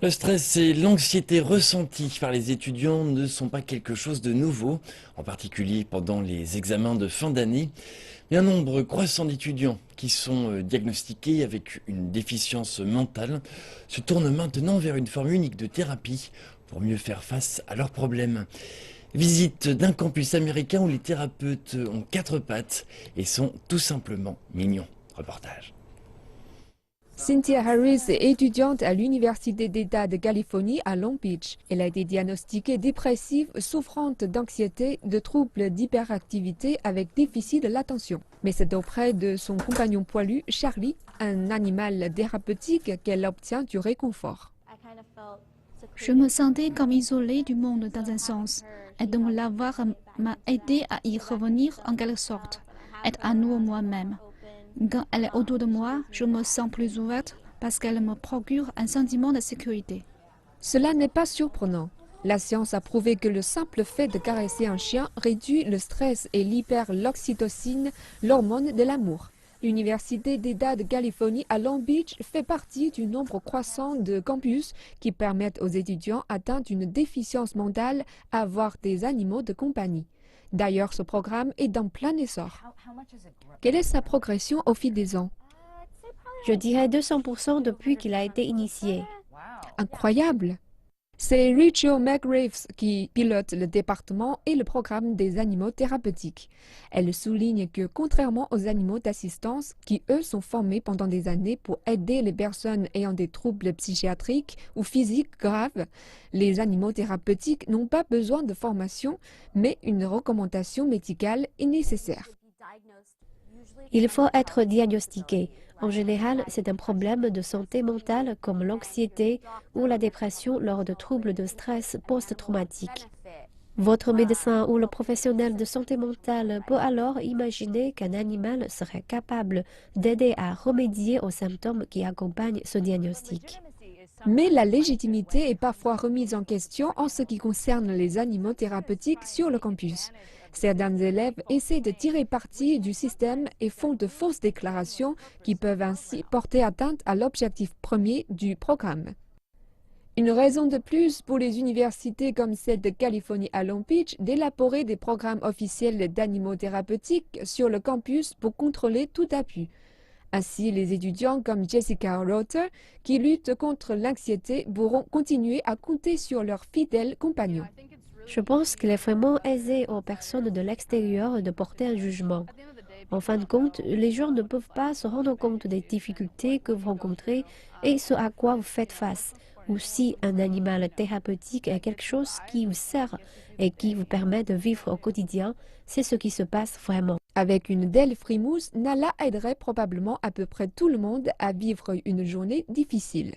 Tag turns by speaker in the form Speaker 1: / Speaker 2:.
Speaker 1: Le stress et l'anxiété ressentis par les étudiants ne sont pas quelque chose de nouveau, en particulier pendant les examens de fin d'année. Mais un nombre croissant d'étudiants qui sont diagnostiqués avec une déficience mentale se tournent maintenant vers une forme unique de thérapie pour mieux faire face à leurs problèmes. Visite d'un campus américain où les thérapeutes ont quatre pattes et sont tout simplement mignons. Reportage.
Speaker 2: Cynthia Harris est étudiante à l'Université d'État de Californie à Long Beach. Elle a été diagnostiquée dépressive, souffrante d'anxiété, de troubles d'hyperactivité avec déficit de l'attention. Mais c'est auprès de son compagnon poilu, Charlie, un animal thérapeutique, qu'elle obtient du réconfort.
Speaker 3: Je me sentais comme isolée du monde dans un sens, et donc l'avoir m'a aidé à y revenir en quelque sorte, être à nouveau moi-même. Quand elle est autour de moi, je me sens plus ouverte parce qu'elle me procure un sentiment de sécurité.
Speaker 2: Cela n'est pas surprenant. La science a prouvé que le simple fait de caresser un chien réduit le stress et libère l'oxytocine, l'hormone de l'amour. L'Université d'État de Californie à Long Beach fait partie du nombre croissant de campus qui permettent aux étudiants atteints d'une déficience mentale à avoir des animaux de compagnie. D'ailleurs, ce programme est en plein essor. Quelle est sa progression au fil des ans?
Speaker 4: Je dirais 200% depuis qu'il a été initié.
Speaker 2: Incroyable! C'est Rachel McGraves qui pilote le département et le programme des animaux thérapeutiques. Elle souligne que contrairement aux animaux d'assistance qui, eux, sont formés pendant des années pour aider les personnes ayant des troubles psychiatriques ou physiques graves, les animaux thérapeutiques n'ont pas besoin de formation, mais une recommandation médicale est nécessaire.
Speaker 4: Il faut être diagnostiqué. En général, c'est un problème de santé mentale comme l'anxiété ou la dépression lors de troubles de stress post-traumatique. Votre médecin ou le professionnel de santé mentale peut alors imaginer qu'un animal serait capable d'aider à remédier aux symptômes qui accompagnent ce diagnostic.
Speaker 2: Mais la légitimité est parfois remise en question en ce qui concerne les animaux thérapeutiques sur le campus. Certains élèves essaient de tirer parti du système et font de fausses déclarations qui peuvent ainsi porter atteinte à l'objectif premier du programme. Une raison de plus pour les universités comme celle de Californie à Long Beach d'élaborer des programmes officiels d'animaux thérapeutiques sur le campus pour contrôler tout abus. Ainsi, les étudiants comme Jessica Rother, qui luttent contre l'anxiété, pourront continuer à compter sur leurs fidèles compagnons.
Speaker 4: Je pense qu'il est vraiment aisé aux personnes de l'extérieur de porter un jugement. En fin de compte, les gens ne peuvent pas se rendre compte des difficultés que vous rencontrez et ce à quoi vous faites face. Ou si un animal thérapeutique est quelque chose qui vous sert et qui vous permet de vivre au quotidien, c'est ce qui se passe vraiment.
Speaker 2: Avec une Dell Frimousse, Nala aiderait probablement à peu près tout le monde à vivre une journée difficile.